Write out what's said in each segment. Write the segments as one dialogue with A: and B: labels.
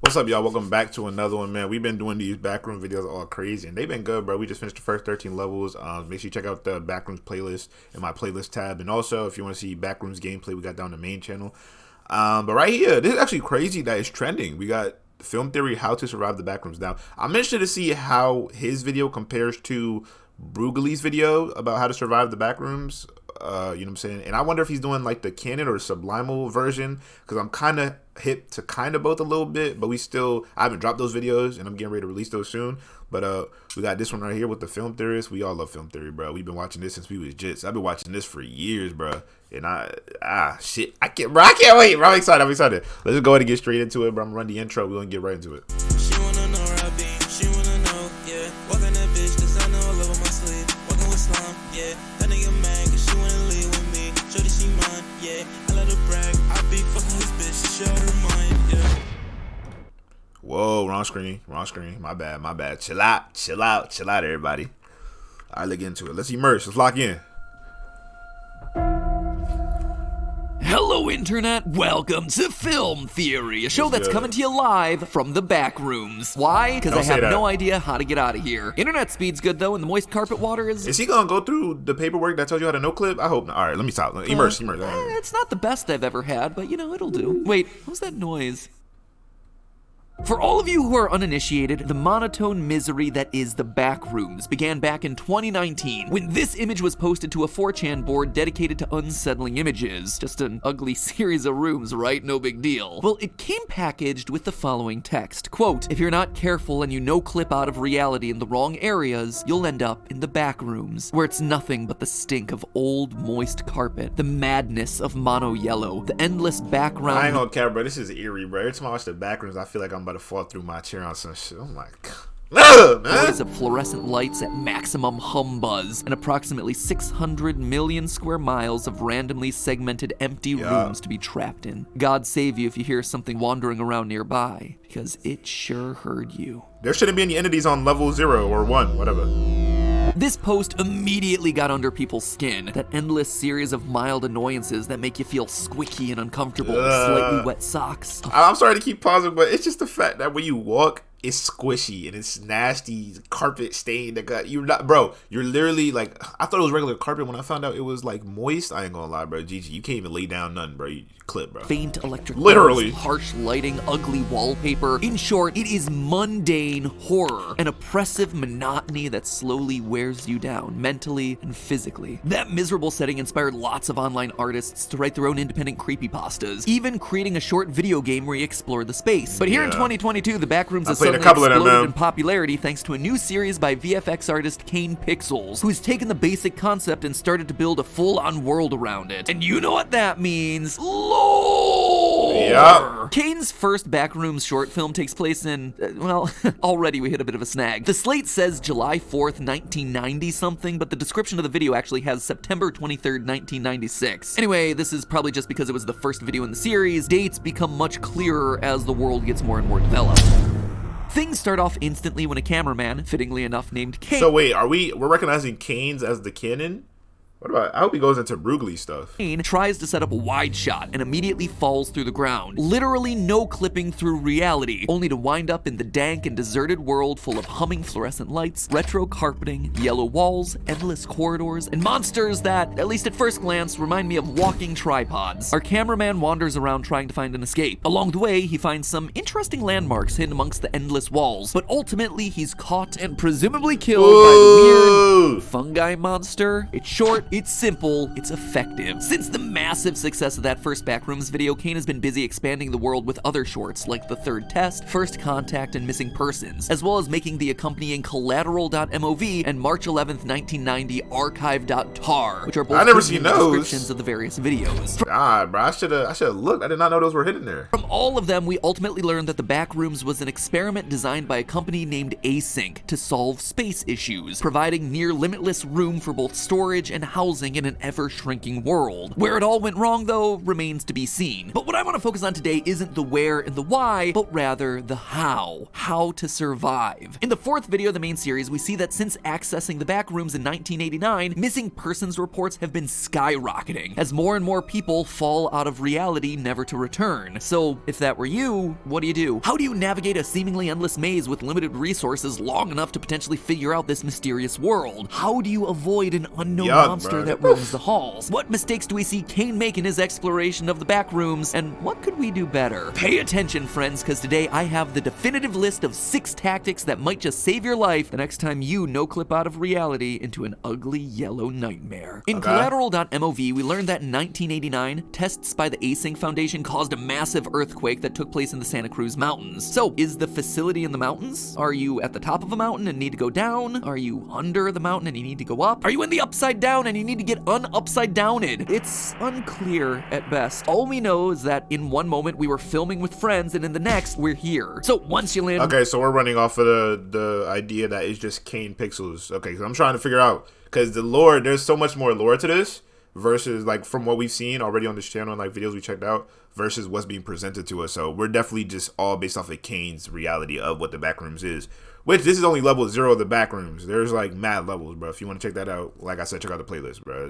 A: What's up, y'all? Welcome back to another one, man. We've been doing these backroom videos all crazy, and they've been good, bro. We just finished the first 13 levels. Make sure you check out the Backrooms playlist in my playlist tab, and also if you want to see Backrooms gameplay, we got down the main channel. But right here, this is actually crazy that it's trending. We got Film Theory, How to Survive the Backrooms. Now, I'm interested to see how his video compares to Brugely's video about how to survive the Backrooms. You know what I'm saying? And I wonder if he's doing like the canon or subliminal version, because I'm kind of hip to kind of both a little bit, but I haven't dropped those videos and I'm getting ready to release those soon. But we got this one right here with the Film Theorist. We all love Film Theory, bro. We've been watching this since we was jits. I've been watching this for years, bro. And I can't wait, bro. I'm excited. Let's just go ahead and get straight into it, bro. I'm gonna run the intro. We're gonna get right into it.
B: She wanna know where I be, she wanna know, yeah. Walking that bitch, designer all over my sleeve. Walking with slime, yeah. That nigga mad, cause she wanna leave with me. Shorty, she mine, yeah. I let her brag, I be fucking this bitch, she out her mind, yeah.
A: Whoa, wrong screen. My bad. Chill out, everybody. All right, let's get into it. Let's immerse. Let's lock in.
C: Hello, Internet. Welcome to Film Theory, a show that's coming to you live from the Backrooms. Why? Because I have no idea how to get out of here. Internet speed's good, though, and the moist carpet water is...
A: Is he going to go through the paperwork that tells you how to no-clip? I hope not. All right, let me stop. Immerse.
C: It's not the best I've ever had, but, you know, it'll do. Wait, what was that noise? For all of you who are uninitiated, the monotone misery that is the Backrooms began back in 2019 when this image was posted to a 4chan board dedicated to unsettling images. Just an ugly series of rooms, right? No big deal. Well, it came packaged with the following text. Quote, if you're not careful and you no-clip out of reality in the wrong areas, you'll end up in the Backrooms, where it's nothing but the stink of old, moist carpet, the madness of mono yellow, the endless background...
A: I ain't gonna care, bro. This is eerie, bro. Every time I watch the Backrooms, I feel like I'm about to fall through my chair on some shit. Oh my god.
C: Rows of fluorescent lights at maximum hum buzz, and approximately 600 million square miles of randomly segmented empty rooms to be trapped in. God save you if you hear something wandering around nearby, because it sure heard you.
A: There shouldn't be any entities on level 0 or 1, whatever.
C: This post immediately got under people's skin. That endless series of mild annoyances that make you feel squicky and uncomfortable with slightly wet socks.
A: I'm sorry to keep pausing, but it's just the fact that when you walk, it's squishy and it's nasty, carpet stained. You're literally like, I thought it was regular carpet when I found out it was like moist. I ain't gonna lie, bro. GG, you can't even lay down nothing, bro. You clip, bro.
C: Faint electric
A: literally
C: lights, harsh lighting, ugly wallpaper. In short, it is mundane horror, an oppressive monotony that slowly wears you down mentally and physically. That miserable setting inspired lots of online artists to write their own independent creepypastas, even creating a short video game where you explore the space. But here in 2022, the Backrooms has suddenly exploded in popularity thanks to a new series by VFX artist Kane Pixels, who's taken the basic concept and started to build a full-on world around it. And you know what that means? Lore!
A: Yep.
C: Kane's first Backrooms short film takes place in, well, already we hit a bit of a snag. The slate says July 4th, 1990 something, but the description of the video actually has September 23rd, 1996. Anyway, this is probably just because it was the first video in the series. Dates become much clearer as the world gets more and more developed. Things start off instantly when a cameraman, fittingly enough named Kane...
A: So wait, we're recognizing Kane's as the canon? What about, I hope he goes into Brugely stuff.
C: Kane tries to set up a wide shot and immediately falls through the ground. Literally no clipping through reality, only to wind up in the dank and deserted world full of humming fluorescent lights, retro carpeting, yellow walls, endless corridors, and monsters that, at least at first glance, remind me of walking tripods. Our cameraman wanders around trying to find an escape. Along the way, he finds some interesting landmarks hidden amongst the endless walls, but ultimately he's caught and presumably killed by the weird fungi monster. It's short, it's simple, it's effective. Since the massive success of that first Backrooms video, Kane has been busy expanding the world with other shorts like The Third Test, First Contact, and Missing Persons, as well as making the accompanying Collateral.mov and March 11th, 1990 Archive.tar, which are both descriptions of the various videos.
A: Bro, I should have looked. I did not know those were hidden there.
C: From all of them, we ultimately learned that the Backrooms was an experiment designed by a company named Async to solve space issues, providing near limitless room for both storage and housing in an ever-shrinking world. Where it all went wrong, though, remains to be seen. But what I want to focus on today isn't the where and the why, but rather the how. How to survive. In the 4th video of the main series, we see that since accessing the Backrooms in 1989, missing persons reports have been skyrocketing, as more and more people fall out of reality never to return. So, if that were you, what do? How do you navigate a seemingly endless maze with limited resources long enough to potentially figure out this mysterious world? How do you avoid an unknown monster that roams the halls? What mistakes do we see Kane make in his exploration of the Backrooms, and what could we do better? Pay attention, friends, because today I have the definitive list of 6 tactics that might just save your life the next time you no-clip out of reality into an ugly yellow nightmare. In Collateral.mov, we learned that in 1989, tests by the Async Foundation caused a massive earthquake that took place in the Santa Cruz Mountains. So, is the facility in the mountains? Are you at the top of a mountain and need to go down? Are you under the mountain and you need to go up? Are you in the upside down and you need to get upside downed? It's unclear at best. All we know is that in one moment we were filming with friends and in the next we're here. So once you land...
A: Okay, so we're running off of the idea that it's just Kane Pixels. Okay, so I'm trying to figure out, because the lore, there's so much more lore to this versus like from what we've seen already on this channel and like videos we checked out versus what's being presented to us. So we're definitely just all based off of Kane's reality of what the Backrooms is. Which, this is only level 0 of the Backrooms. There's like mad levels, bro. If you want to check that out, like I said, check out the playlist, bro.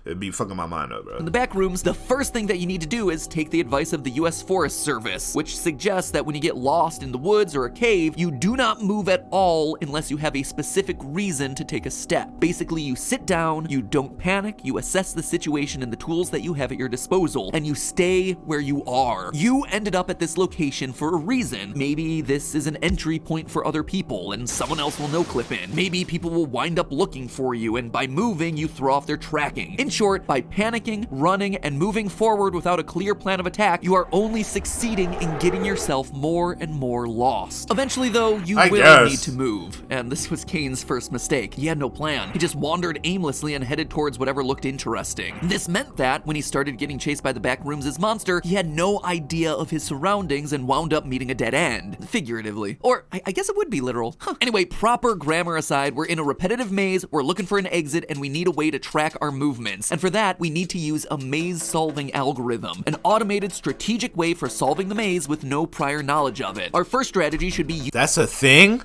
A: It'd be fucking my mind up, bro.
C: In the Backrooms, the first thing that you need to do is take the advice of the US Forest Service, which suggests that when you get lost in the woods or a cave, you do not move at all unless you have a specific reason to take a step. Basically, you sit down, you don't panic, you assess the situation and the tools that you have at your disposal, and you stay where you are. You ended up at this location for a reason. Maybe this is an entry point for other people, and someone else will no-clip in. Maybe people will wind up looking for you, and by moving, you throw off their tracking. In short, by panicking, running, and moving forward without a clear plan of attack, you are only succeeding in getting yourself more and more lost. Eventually, though, you will need to move, and this was Kane's first mistake. He had no plan. He just wandered aimlessly and headed towards whatever looked interesting. This meant that, when he started getting chased by the Backrooms' monster, he had no idea of his surroundings and wound up meeting a dead end. Figuratively. Or, I guess it would be literal. Anyway, proper grammar aside, we're in a repetitive maze, we're looking for an exit, and we need a way to track our movements. And for that, we need to use a maze-solving algorithm, an automated strategic way for solving the maze with no prior knowledge of it. Our first strategy should be...
A: That's a thing?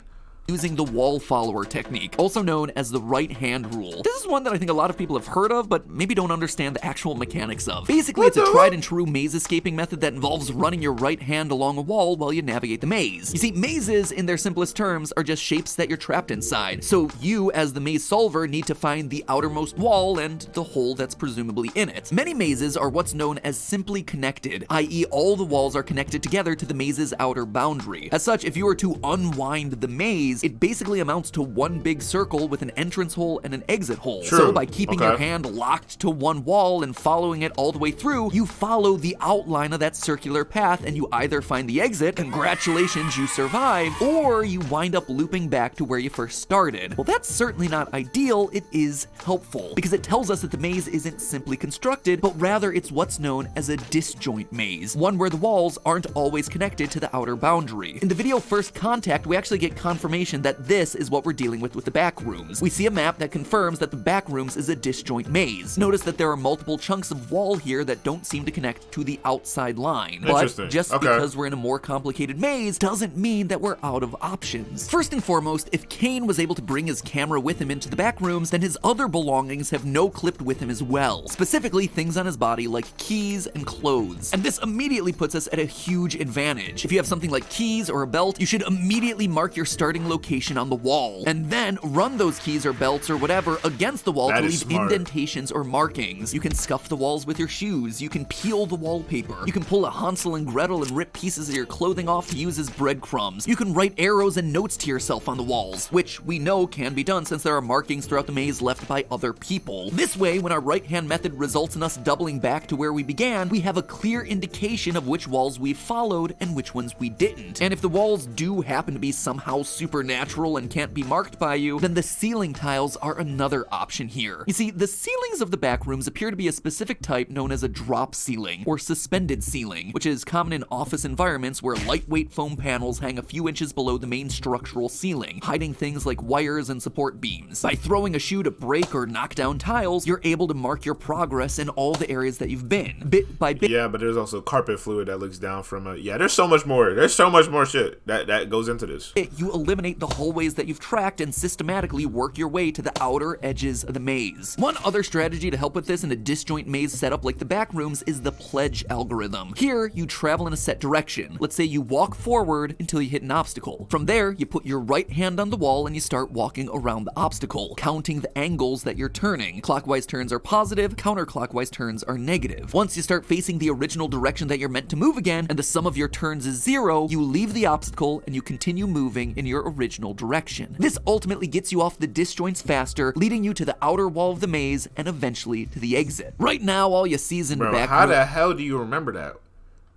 C: Using the wall follower technique, also known as the right-hand rule. This is one that I think a lot of people have heard of, but maybe don't understand the actual mechanics of. Basically, it's a tried and true maze escaping method that involves running your right hand along a wall while you navigate the maze. You see, mazes, in their simplest terms, are just shapes that you're trapped inside. So you, as the maze solver, need to find the outermost wall and the hole that's presumably in it. Many mazes are what's known as simply connected, i.e. all the walls are connected together to the maze's outer boundary. As such, if you were to unwind the maze, it basically amounts to one big circle with an entrance hole and an exit hole.
A: True.
C: So by keeping your hand locked to one wall and following it all the way through, you follow the outline of that circular path and you either find the exit, congratulations, you survived, or you wind up looping back to where you first started. Well, that's certainly not ideal, it is helpful, because it tells us that the maze isn't simply constructed, but rather it's what's known as a disjoint maze, one where the walls aren't always connected to the outer boundary. In the video First Contact, we actually get confirmation that this is what we're dealing with the Backrooms. We see a map that confirms that the Backrooms is a disjoint maze. Notice that there are multiple chunks of wall here that don't seem to connect to the outside line. But just because we're in a more complicated maze doesn't mean that we're out of options. First and foremost, if Kane was able to bring his camera with him into the Backrooms, then his other belongings have no-clipped with him as well. Specifically, things on his body like keys and clothes. And this immediately puts us at a huge advantage. If you have something like keys or a belt, you should immediately mark your starting location on the wall, and then run those keys or belts or whatever against the wall to leave indentations or markings. You can scuff the walls with your shoes, you can peel the wallpaper, you can pull a Hansel and Gretel and rip pieces of your clothing off to use as breadcrumbs. You can write arrows and notes to yourself on the walls, which we know can be done since there are markings throughout the maze left by other people. This way, when our right-hand method results in us doubling back to where we began, we have a clear indication of which walls we followed and which ones we didn't. And if the walls do happen to be somehow super supernatural and can't be marked by you, then the ceiling tiles are another option here. You see, the ceilings of the Backrooms appear to be a specific type known as a drop ceiling, or suspended ceiling, which is common in office environments where lightweight foam panels hang a few inches below the main structural ceiling, hiding things like wires and support beams. By throwing a shoe to break or knock down tiles, you're able to mark your progress in all the areas that you've been, bit by bit.
A: Yeah, but there's also carpet fluid that looks down from a... Yeah, there's so much more. There's so much more shit that goes into this.
C: You eliminate the hallways that you've tracked and systematically work your way to the outer edges of the maze. One other strategy to help with this in a disjoint maze setup like the Backrooms is the pledge algorithm. Here, you travel in a set direction. Let's say you walk forward until you hit an obstacle. From there, you put your right hand on the wall and you start walking around the obstacle, counting the angles that you're turning. Clockwise turns are positive, counterclockwise turns are negative. Once you start facing the original direction that you're meant to move again, and the sum of your turns is 0, you leave the obstacle and you continue moving in your original direction. This ultimately gets you off the disjoints faster, leading you to the outer wall of the maze and eventually to the exit. Right now, all you see is in the back.
A: How the hell do you remember that?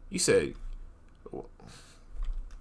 A: You said...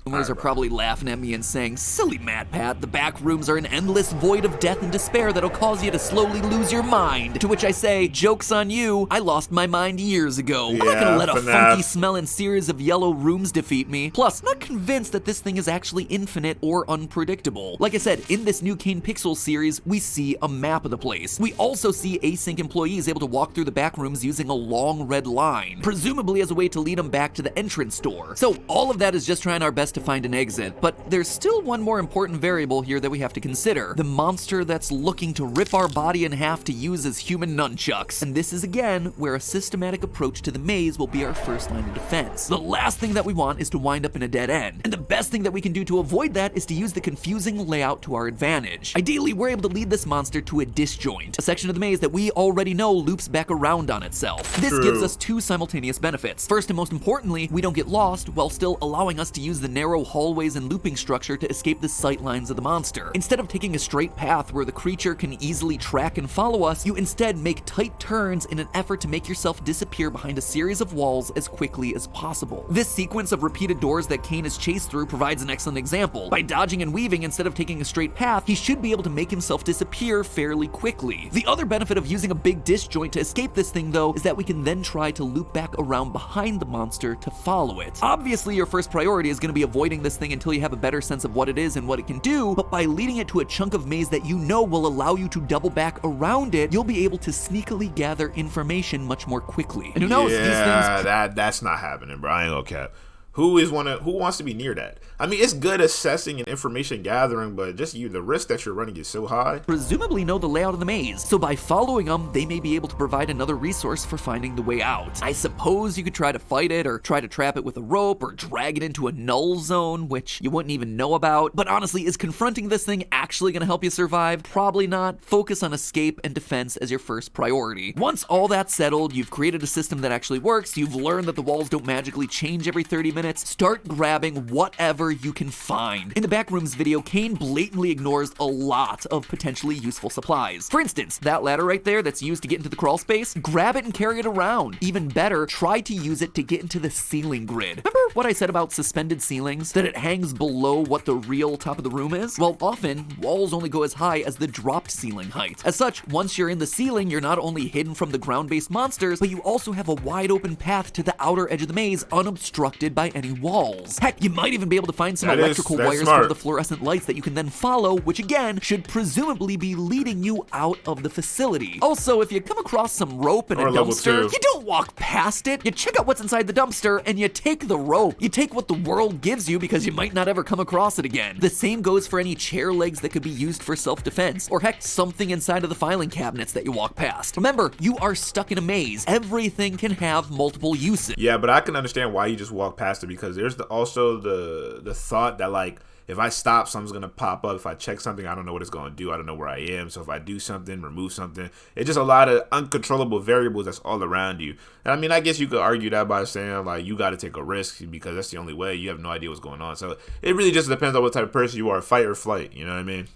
C: Boomers are probably laughing at me and saying, silly MatPat, the Backrooms are an endless void of death and despair that'll cause you to slowly lose your mind. To which I say, joke's on you, I lost my mind years ago.
A: Yeah,
C: I'm not gonna let a
A: FNAF.
C: funky smelling series of yellow rooms defeat me. Plus, not convinced that this thing is actually infinite or unpredictable. Like I said, in this new Kane Pixels series, we see a map of the place. We also see async employees able to walk through the Backrooms using a long red line, presumably as a way to lead them back to the entrance door. So all of that is just trying our best to find an exit, but there's still one more important variable here that we have to consider. The monster that's looking to rip our body in half to use as human nunchucks. And this is again where a systematic approach to the maze will be our first line of defense. The last thing that we want is to wind up in a dead end, and the best thing that we can do to avoid that is to use the confusing layout to our advantage. Ideally, we're able to lead this monster to a disjoint, a section of the maze that we already know loops back around on itself. This gives us two simultaneous benefits. First and most importantly, we don't get lost while still allowing us to use the narrow hallways and looping structure to escape the sight lines of the monster. Instead of taking a straight path where the creature can easily track and follow us, you instead make tight turns in an effort to make yourself disappear behind a series of walls as quickly as possible. This sequence of repeated doors that Kane is chased through provides an excellent example. By dodging and weaving instead of taking a straight path, he should be able to make himself disappear fairly quickly. The other benefit of using a big disjoint to escape this thing though is that we can then try to loop back around behind the monster to follow it. Obviously your first priority is going to be avoiding this thing until you have a better sense of what it is and what it can do, but by leading it to a chunk of maze that you know will allow you to double back around it, you'll be able to sneakily gather information much more quickly. And who knows, these things...
A: that's not happening, bro. I ain't gonna cap. Who wants to be near that? I mean, it's good assessing and information gathering, but just the risk that you're running is so high.
C: Presumably know the layout of the maze, so by following them, they may be able to provide another resource for finding the way out. I suppose you could try to fight it, or try to trap it with a rope, or drag it into a null zone, which you wouldn't even know about. But honestly, is confronting this thing actually going to help you survive? Probably not. Focus on escape and defense as your first priority. Once all that's settled, you've created a system that actually works, you've learned that the walls don't magically change every 30 minutes, start grabbing whatever you can find. In the Backrooms video, Kane blatantly ignores a lot of potentially useful supplies. For instance, that ladder right there that's used to get into the crawl space, grab it and carry it around. Even better, try to use it to get into the ceiling grid. Remember what I said about suspended ceilings? That it hangs below what the real top of the room is? Well, often, walls only go as high as the dropped ceiling height. As such, once you're in the ceiling, you're not only hidden from the ground-based monsters, but you also have a wide open path to the outer edge of the maze unobstructed by any walls. Heck, you might even be able to find some electrical wires from the fluorescent lights that you can then follow, which again, should presumably be leading you out of the facility. Also, if you come across some rope in a dumpster, you don't walk past it. You check out what's inside the dumpster and you take the rope. You take what the world gives you because you might not ever come across it again. The same goes for any chair legs that could be used for self-defense, or heck, something inside of the filing cabinets that you walk past. Remember, you are stuck in a maze. Everything can have multiple uses.
A: Yeah, but I can understand why you just walk past it, because there's also the thought that, like, if I stop, something's gonna pop up. If I check something, I don't know what it's gonna do. I don't know where I am. So if I do something, remove something, it's just a lot of uncontrollable variables that's all around you. And I mean, I guess you could argue that by saying, like, you got to take a risk because that's the only way. You have no idea what's going on. So it really just depends on what type of person you are, fight or flight. You know what I mean?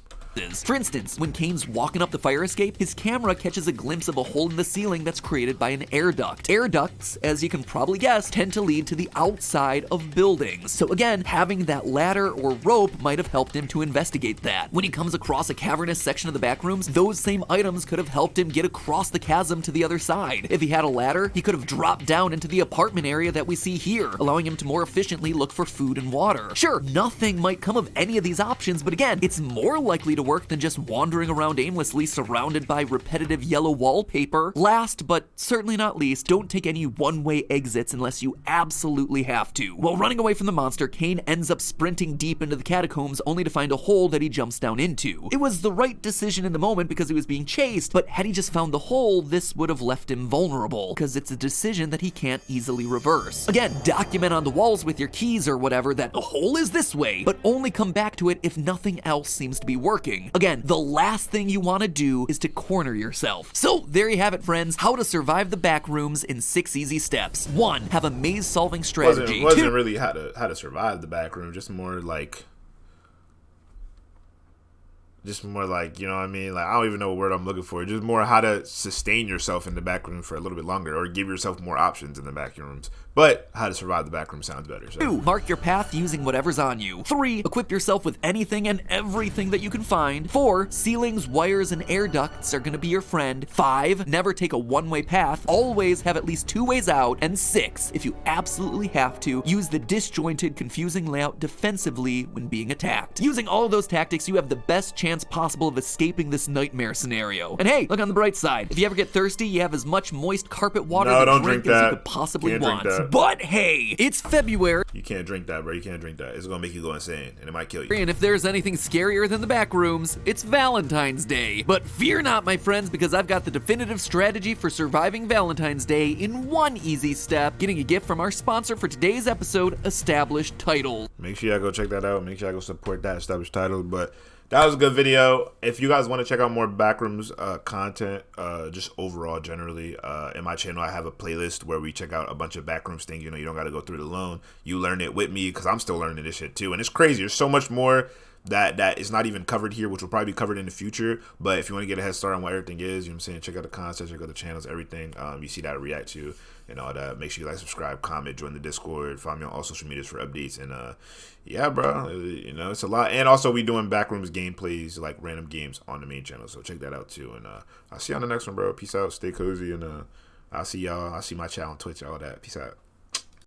C: For instance, when Kane's walking up the fire escape, his camera catches a glimpse of a hole in the ceiling that's created by an air duct. Air ducts, as you can probably guess, tend to lead to the outside of buildings. So again, having that ladder or rope might have helped him to investigate that. When he comes across a cavernous section of the backrooms, those same items could have helped him get across the chasm to the other side. If he had a ladder, he could have dropped down into the apartment area that we see here, allowing him to more efficiently look for food and water. Sure, nothing might come of any of these options, but again, it's more likely to work than just wandering around aimlessly surrounded by repetitive yellow wallpaper. Last, but certainly not least, don't take any one-way exits unless you absolutely have to. While running away from the monster, Kane ends up sprinting deep into the catacombs only to find a hole that he jumps down into. It was the right decision in the moment because he was being chased, but had he just found the hole, this would have left him vulnerable, because it's a decision that he can't easily reverse. Again, document on the walls with your keys or whatever that the hole is this way, but only come back to it if nothing else seems to be working. Again, the last thing you want to do is to corner yourself. So there you have it, friends. How to survive the backrooms in 6 easy steps. 1. Have a maze solving strategy.
A: Wasn't really how to survive the backroom, just more like, you know what I mean? Like, I don't even know what word I'm looking for. Just more how to sustain yourself in the back room for a little bit longer, or give yourself more options in the back rooms. But how to survive the back room sounds better. So.
C: 2. Mark your path using whatever's on you. 3. Equip yourself with anything and everything that you can find. 4. Ceilings, wires, and air ducts are gonna be your friend. 5. Never take a one-way path. Always have at least 2 ways out. And 6. If you absolutely have to, use the disjointed, confusing layout defensively when being attacked. Using all of those tactics, you have the best chance possible of escaping this nightmare scenario. And hey, look on the bright side. If you ever get thirsty, you have as much moist carpet water to drink as you could possibly want. But hey, it's February.
A: You can't drink that, bro. You can't drink that. It's gonna make you go insane, and it might kill you.
C: And if there's anything scarier than the backrooms, it's Valentine's Day. But fear not, my friends, because I've got the definitive strategy for surviving Valentine's Day in 1 easy step, getting a gift from our sponsor for today's episode, Established Title.
A: Make sure y'all go check that out. Make sure y'all go support that Established Title. But that was a good video. If you guys want to check out more Backrooms content, just overall generally, in my channel I have a playlist where we check out a bunch of Backrooms things. You know, you don't got to go through it alone. You learn it with me, because I'm still learning this shit too. And it's crazy. There's so much more that is not even covered here, which will probably be covered in the future. But if you want to get a head start on what everything is, you know what I'm saying, check out the content, check out the channels, everything. You see that I react to and all that. Make sure you like, subscribe, comment, join the Discord, follow me on all social medias for updates. And yeah, bro, you know, it's a lot. And also we doing Backrooms gameplays, like random games on the main channel, so check that out too. And I'll see you on the next one, bro. Peace out, stay cozy, and I'll see y'all. I'll see my channel on Twitch, all that. Peace out.